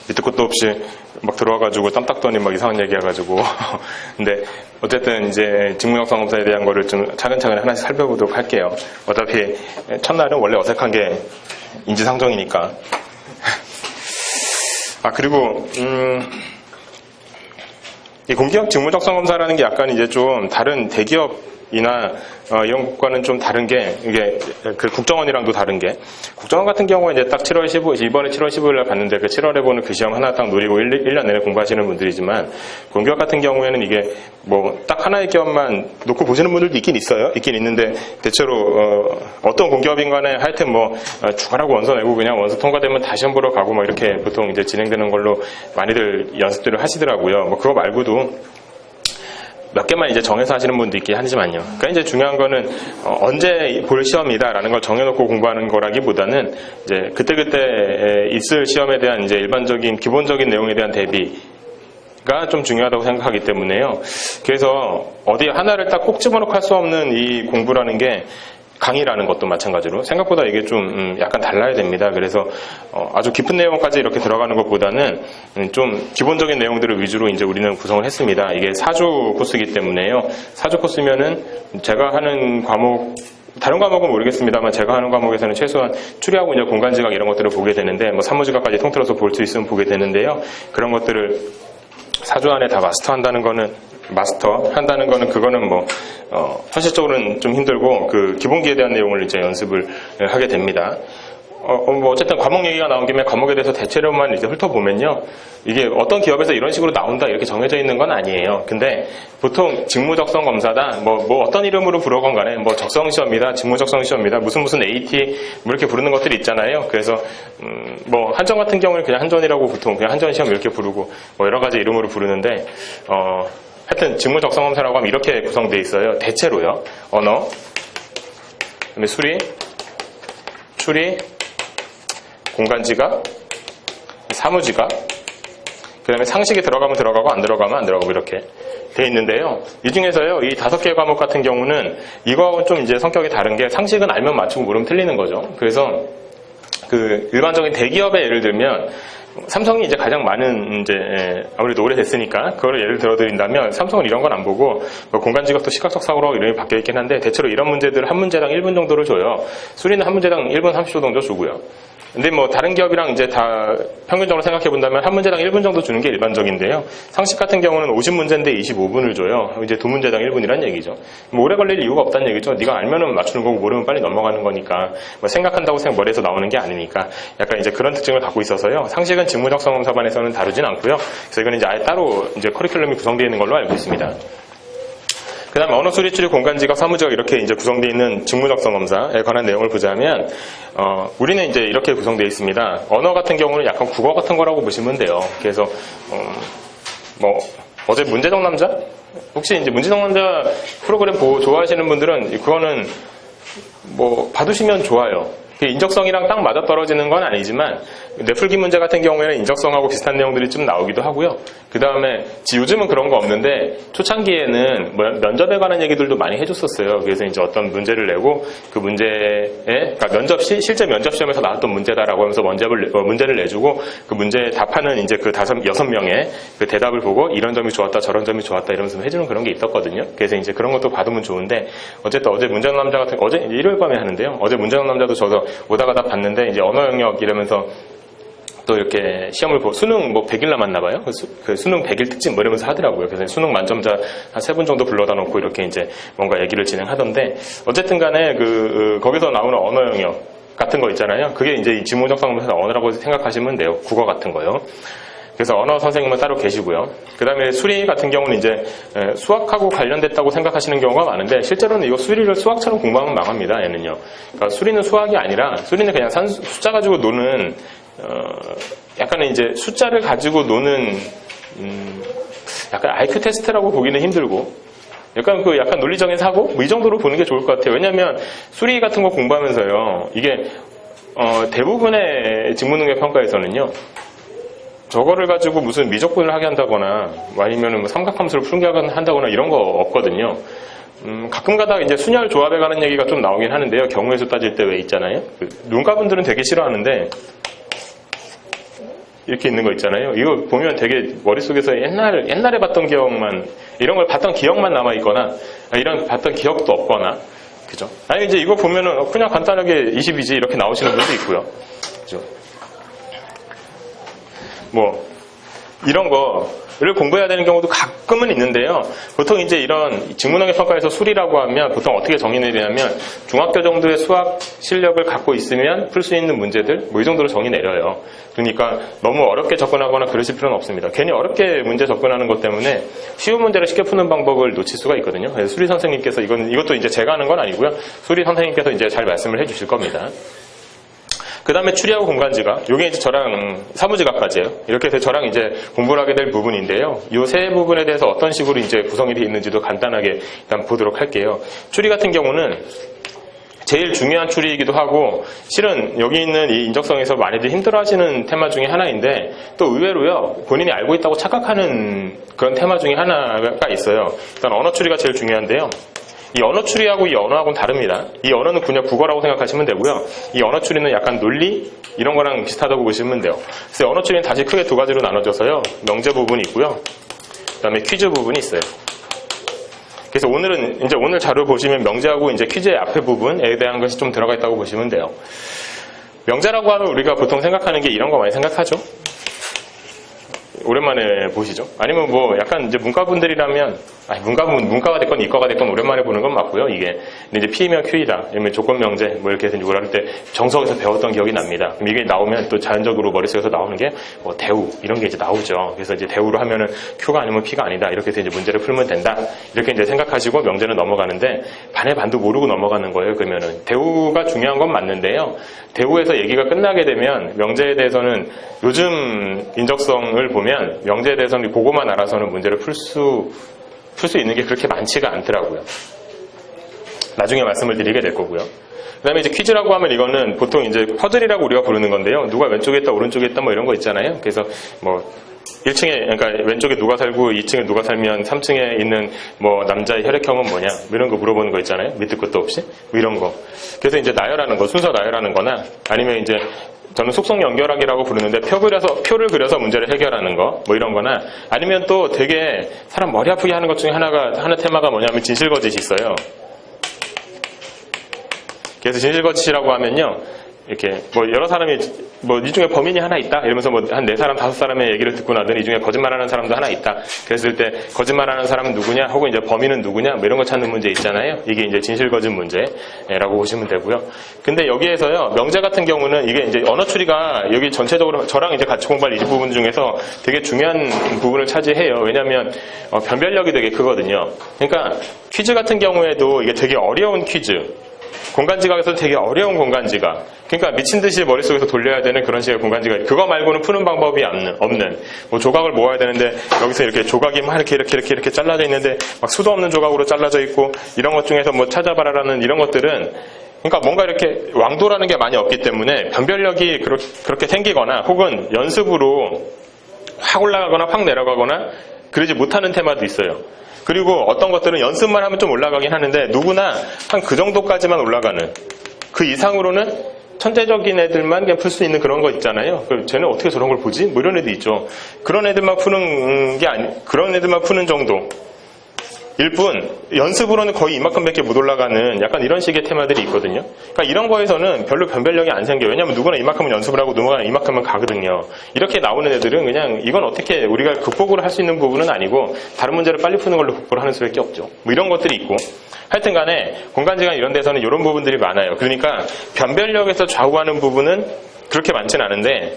밑도 끝도 없이 막 들어와가지고 땀 닦더니 막 이상한 얘기 해가지고. 근데 어쨌든 이제 직무적성 검사에 대한 거를 좀 차근차근 하나씩 살펴보도록 할게요. 어차피 첫날은 원래 어색한 게 인지상정이니까. 그리고 이 공기업 직무적성 검사라는 게 약간 이제 좀 다른 대기업이나 이런 것과는 좀 다른 게, 이게 그 국정원이랑도 다른 게, 국정원 같은 경우에 이제 딱 7월 15일, 이번에 7월 15일날 봤는데 그 7월에 보는 그 시험 하나 딱 노리고 1년 내내 공부하시는 분들이지만, 공기업 같은 경우에는 이게 뭐 딱 하나의 기업만 놓고 보시는 분들도 있긴 있어요. 있긴 있는데, 대체로 어떤 공기업인 간에 하여튼 뭐 주관하고 원서 내고 그냥 원서 통과되면 다시 시험 보러 가고 막 이렇게 보통 이제 진행되는 걸로 많이들 연습들을 하시더라고요. 뭐 그거 말고도 몇 개만 이제 정해서 하시는 분도 있긴 하지만요. 그러니까 이제 중요한 거는 언제 볼 시험이다라는 걸 정해놓고 공부하는 거라기보다는 이제 그때그때 있을 시험에 대한 이제 일반적인 기본적인 내용에 대한 대비가 좀 중요하다고 생각하기 때문에요. 그래서 어디 하나를 딱 꼭 집어넣고 할 수 없는 이 공부라는 게 강의라는 것도 마찬가지로 생각보다 이게 좀 약간 달라야 됩니다. 그래서 아주 깊은 내용까지 이렇게 들어가는 것보다는 좀 기본적인 내용들을 위주로 이제 우리는 구성을 했습니다. 이게 4주 코스이기 때문에요. 4주 코스면은 제가 하는 과목, 다른 과목은 모르겠습니다만 제가 하는 과목에서는 최소한 추리하고 이제 공간지각 이런 것들을 보게 되는데, 뭐 산무지각까지 통틀어서 볼 수 있으면 보게 되는데요. 그런 것들을 4주 안에 다 마스터한다는 거는 그거는 뭐 현실적으로는 좀 힘들고, 그 기본기에 대한 내용을 이제 연습을 하게 됩니다. 뭐 어쨌든 과목 얘기가 나온 김에 과목에 대해서 대체로만 이제 훑어보면요, 이게 어떤 기업에서 이런 식으로 나온다 이렇게 정해져 있는 건 아니에요. 근데 보통 직무적성 검사다, 뭐 어떤 이름으로 부르건 간에 뭐 적성시험이다, 직무적성시험이다, 무슨 AT 뭐 이렇게 부르는 것들이 있잖아요. 그래서 뭐 한전 같은 경우는 그냥 한전이라고 보통 그냥 한전시험 이렇게 부르고 뭐 여러 가지 이름으로 부르는데, 하여튼 직무적성검사라고 하면 이렇게 구성되어 있어요. 대체로요. 언어, 그다음에 수리, 추리, 공간지각, 사무지각, 그 다음에 상식이 들어가면 들어가고 안 들어가면 안 들어가고 이렇게 되어 있는데요. 이 중에서요, 이 5개의 과목 같은 경우는 이거하고는 좀 이제 성격이 다른 게, 상식은 알면 맞추고 모르면 틀리는 거죠. 그래서 그 일반적인 대기업의 예를 들면 삼성이 이제 가장 많은 이제 아무래도 오래됐으니까 그거를 예를 들어드린다면, 삼성은 이런 건 안 보고 뭐 공간지각도 시각적 사고로 이름이 바뀌어 있긴 한데, 대체로 이런 문제들을 한 문제당 1분 정도를 줘요. 수리는 한 문제당 1분 30초 정도 주고요. 근데 뭐 다른 기업이랑 이제 다 평균적으로 생각해 본다면 한 문제당 1분 정도 주는 게 일반적인데요. 상식 같은 경우는 50문제인데 25분을 줘요. 이제 2문제당 1분이란 얘기죠. 뭐 오래 걸릴 이유가 없다는 얘기죠. 네가 알면은 맞추는 거고 모르면 빨리 넘어가는 거니까, 뭐 생각한다고 머리에서 나오는 게 아니니까, 약간 이제 그런 특징을 갖고 있어서요. 상식은 직무적성 검사반에서는 다루진 않고요. 그래서 이건 이제 아예 따로 이제 커리큘럼이 구성되어 있는 걸로 알고 있습니다. 그 다음에 언어, 수리, 추리, 공간지각, 사무지각 이렇게 이제 구성되어 있는 직무적성 검사에 관한 내용을 보자면, 우리는 이제 이렇게 구성되어 있습니다. 언어 같은 경우는 약간 국어 같은 거라고 보시면 돼요. 그래서, 뭐, 어제 문제적 남자? 혹시 이제 문제적 남자 프로그램 좋아하시는 분들은 그거는 뭐, 봐두시면 좋아요. 인적성이랑 딱 맞아떨어지는 건 아니지만, 뇌풀기 문제 같은 경우에는 인적성하고 비슷한 내용들이 좀 나오기도 하고요. 그 다음에 요즘은 그런 거 없는데, 초창기에는 면접에 관한 얘기들도 많이 해줬었어요. 그래서 이제 어떤 문제를 내고 그 문제에, 그러니까 실제 면접 시험에서 나왔던 문제다라고 하면서 문제를 내주고 그 문제에 답하는 이제 그 6명의 그 대답을 보고 이런 점이 좋았다 저런 점이 좋았다 이러면서 해주는 그런 게 있었거든요. 그래서 이제 그런 것도 받으면 좋은데, 어쨌든 어제 문제적 남자 같은, 어제 일요일 밤에 하는데요. 어제 문제적 남자도 저도 오다가 다 봤는데, 이제 언어 영역 이러면서 또 이렇게 시험을 수능 뭐 100일 남았나봐요. 그 수능 100일 특집 뭐 이러면서 하더라고요. 그래서 수능 만점자 한 3분 정도 불러다 놓고 이렇게 이제 뭔가 얘기를 진행하던데, 어쨌든 간에 거기서 나오는 언어 영역 같은 거 있잖아요. 그게 이제 이 직무적성 검사 언어라고 생각하시면 돼요. 국어 같은 거요. 그래서 언어 선생님은 따로 계시고요. 그 다음에 수리 같은 경우는 이제 수학하고 관련됐다고 생각하시는 경우가 많은데, 실제로는 이거 수리를 수학처럼 공부하면 망합니다. 얘는요. 그러니까 수리는 수학이 아니라, 수리는 그냥 숫자 가지고 노는, 약간은 이제 숫자를 가지고 노는, 약간 IQ 테스트라고 보기는 힘들고, 약간 약간 논리적인 사고? 뭐 이 정도로 보는 게 좋을 것 같아요. 왜냐면 수리 같은 거 공부하면서요, 이게, 대부분의 직무능력 평가에서는요, 저거를 가지고 무슨 미적분을 하게 한다거나, 아니면 뭐 삼각함수를 풀게 한다거나 이런 거 없거든요. 가끔가다 이제 순열 조합에 관한 얘기가 좀 나오긴 하는데요. 경우의 수 따질 때 왜 있잖아요. 눈가분들은 되게 싫어하는데, 이렇게 있는 거 있잖아요. 이거 보면 되게 머릿속에서 옛날에 봤던 기억만, 이런 걸 봤던 기억만 남아있거나, 이런 봤던 기억도 없거나, 그죠? 아니, 이제 이거 보면은 그냥 간단하게 20이지 이렇게 나오시는 분도 있고요. 그죠? 뭐, 이런 거를 공부해야 되는 경우도 가끔은 있는데요. 보통 이제 이런 직무능력 평가에서 술이라고 하면 보통 어떻게 정의를 내냐면 중학교 정도의 수학 실력을 갖고 있으면 풀 수 있는 문제들 뭐 이 정도로 정의 내려요. 그러니까 너무 어렵게 접근하거나 그러실 필요는 없습니다. 괜히 어렵게 문제 접근하는 것 때문에 쉬운 문제를 쉽게 푸는 방법을 놓칠 수가 있거든요. 그래서 수리 선생님께서 이것도 이제 제가 하는 건 아니고요. 수리 선생님께서 이제 잘 말씀을 해주실 겁니다. 그 다음에 추리하고 공간지각. 요게 이제 저랑 사무지각까지예요. 이렇게 해서 저랑 이제 공부를 하게 될 부분인데요. 요 세 부분에 대해서 어떤 식으로 이제 구성이 되어 있는지도 간단하게 일단 보도록 할게요. 추리 같은 경우는 제일 중요한 추리이기도 하고 실은 여기 있는 이 인적성에서 많이들 힘들어하시는 테마 중에 하나인데 또 의외로요 본인이 알고 있다고 착각하는 그런 테마 중에 하나가 있어요. 일단 언어 추리가 제일 중요한데요. 이 언어 추리하고 이 언어하고는 다릅니다. 이 언어는 그냥 국어라고 생각하시면 되고요. 이 언어 추리는 약간 논리 이런 거랑 비슷하다고 보시면 돼요. 그래서 언어 추리는 다시 크게 두 가지로 나눠져서요. 명제 부분이 있고요. 그 다음에 퀴즈 부분이 있어요. 그래서 오늘은 이제 오늘 자료 보시면 명제하고 이제 퀴즈의 앞에 부분에 대한 것이 좀 들어가 있다고 보시면 돼요. 명제라고 하면 우리가 보통 생각하는 게 이런 거 많이 생각하죠. 오랜만에 보시죠. 아니면 뭐 약간 이제 문과분들이라면 문과가 됐건 이과가 됐건 오랜만에 보는 건 맞고요. 이게 근데 이제 P면 Q이다. 아니면 조건 명제 뭐 이렇게 해서 이걸 할 때 정석에서 배웠던 기억이 납니다. 그럼 이게 나오면 또 자연적으로 머릿속에서 나오는 게 뭐 대우 이런 게 이제 나오죠. 그래서 이제 대우로 하면은 Q가 아니면 P가 아니다. 이렇게 해서 이제 문제를 풀면 된다. 이렇게 이제 생각하시고 명제는 넘어가는데 반의 반도 모르고 넘어가는 거예요. 그러면은 대우가 중요한 건 맞는데요. 대우에서 얘기가 끝나게 되면 명제에 대해서는 요즘 인적성을 보면 명제에 대해서는 그거만 알아서는 문제를 풀 수 있는 게 그렇게 많지가 않더라고요. 나중에 말씀을 드리게 될 거고요. 그 다음에 이제 퀴즈라고 하면 이거는 보통 이제 퍼즐이라고 우리가 부르는 건데요. 누가 왼쪽에 있다, 오른쪽에 있다 뭐 이런 거 있잖아요. 그래서 뭐 1층에, 그러니까 왼쪽에 누가 살고 2층에 누가 살면 3층에 있는 뭐 남자의 혈액형은 뭐냐 뭐 이런 거 물어보는 거 있잖아요. 밑도 끝도 없이 뭐 이런 거. 그래서 이제 나열하는 거, 순서 나열하는 거나 아니면 이제 저는 속성 연결하기라고 부르는데 표를 그려서 문제를 해결하는 거 뭐 이런 거나 아니면 또 되게 사람 머리 아프게 하는 것 중에 하나 테마가 뭐냐면 진실거짓이 있어요. 그래서 진실거짓이라고 하면요. 이렇게 뭐 여러 사람이 뭐 이 중에 범인이 하나 있다 이러면서 뭐 한 4사람 5사람의 얘기를 듣고 나더니 이 중에 거짓말하는 사람도 하나 있다. 그랬을 때 거짓말하는 사람은 누구냐 혹은 이제 범인은 누구냐 뭐 이런 거 찾는 문제 있잖아요. 이게 이제 진실거짓 문제라고 보시면 되고요. 근데 여기에서요 명제 같은 경우는 이게 이제 언어 추리가 여기 전체적으로 저랑 이제 같이 공부할 이 부분 중에서 되게 중요한 부분을 차지해요. 왜냐하면 변별력이 되게 크거든요. 그러니까 퀴즈 같은 경우에도 이게 되게 어려운 퀴즈. 공간지각에서 되게 어려운 공간지각. 그러니까 미친 듯이 머릿속에서 돌려야 되는 그런 식의 공간지각. 그거 말고는 푸는 방법이 없는. 뭐 조각을 모아야 되는데 여기서 이렇게 조각이 막 이렇게 잘라져 있는데 막 수도 없는 조각으로 잘라져 있고 이런 것 중에서 뭐 찾아봐라라는 이런 것들은 그러니까 뭔가 이렇게 왕도라는 게 많이 없기 때문에 변별력이 그렇게 생기거나 혹은 연습으로 확 올라가거나 확 내려가거나 그러지 못하는 테마도 있어요. 그리고 어떤 것들은 연습만 하면 좀 올라가긴 하는데 누구나 한 그 정도까지만 올라가는 그 이상으로는 천재적인 애들만 그냥 풀 수 있는 그런 거 있잖아요. 쟤는 어떻게 저런 걸 보지? 뭐 이런 애도 있죠. 그런 애들만 푸는 게 그런 애들만 푸는 정도. 일뿐 연습으로는 거의 이만큼밖에 못 올라가는 약간 이런 식의 테마들이 있거든요. 그러니까 이런 거에서는 별로 변별력이 안 생겨요. 왜냐하면 누구나 이만큼은 연습을 하고 누구나 이만큼은 가거든요. 이렇게 나오는 애들은 그냥 이건 어떻게 우리가 극복을 할 수 있는 부분은 아니고 다른 문제를 빨리 푸는 걸로 극복을 하는 수밖에 없죠. 뭐 이런 것들이 있고 하여튼 간에 공간지각 이런 데서는 이런 부분들이 많아요. 그러니까 변별력에서 좌우하는 부분은 그렇게 많지는 않은데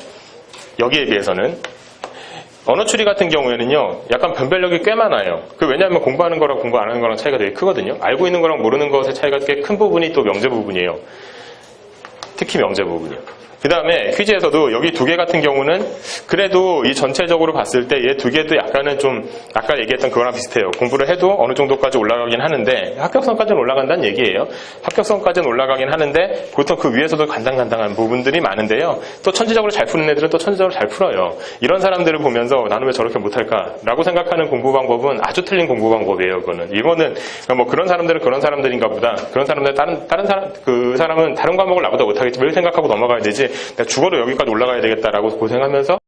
여기에 비해서는 언어 추리 같은 경우에는요, 약간 변별력이 꽤 많아요. 왜냐하면 공부하는 거랑 공부 안 하는 거랑 차이가 되게 크거든요. 알고 있는 거랑 모르는 것의 차이가 꽤 큰 부분이 또 명제 부분이에요. 특히 명제 부분이요. 그 다음에 퀴즈에서도 여기 두 개 같은 경우는 그래도 이 전체적으로 봤을 때 얘 두 개도 약간은 좀 아까 얘기했던 그거랑 비슷해요. 공부를 해도 어느 정도까지 올라가긴 하는데 합격선까지는 올라간다는 얘기예요. 합격선까지는 올라가긴 하는데 보통 그 위에서도 간당간당한 부분들이 많은데요. 또 천재적으로 잘 푸는 애들은 또 천재적으로 잘 풀어요. 이런 사람들을 보면서 나는 왜 저렇게 못할까? 라고 생각하는 공부 방법은 아주 틀린 공부 방법이에요. 이거는 뭐 그런 사람들은 그런 사람들인가 보다. 그런 사람들 다른 사람 그 사람은 다른 과목을 나보다 못하겠지. 왜 생각하고 넘어가야 되지? 내가 죽어도 여기까지 올라가야 되겠다라고 고생하면서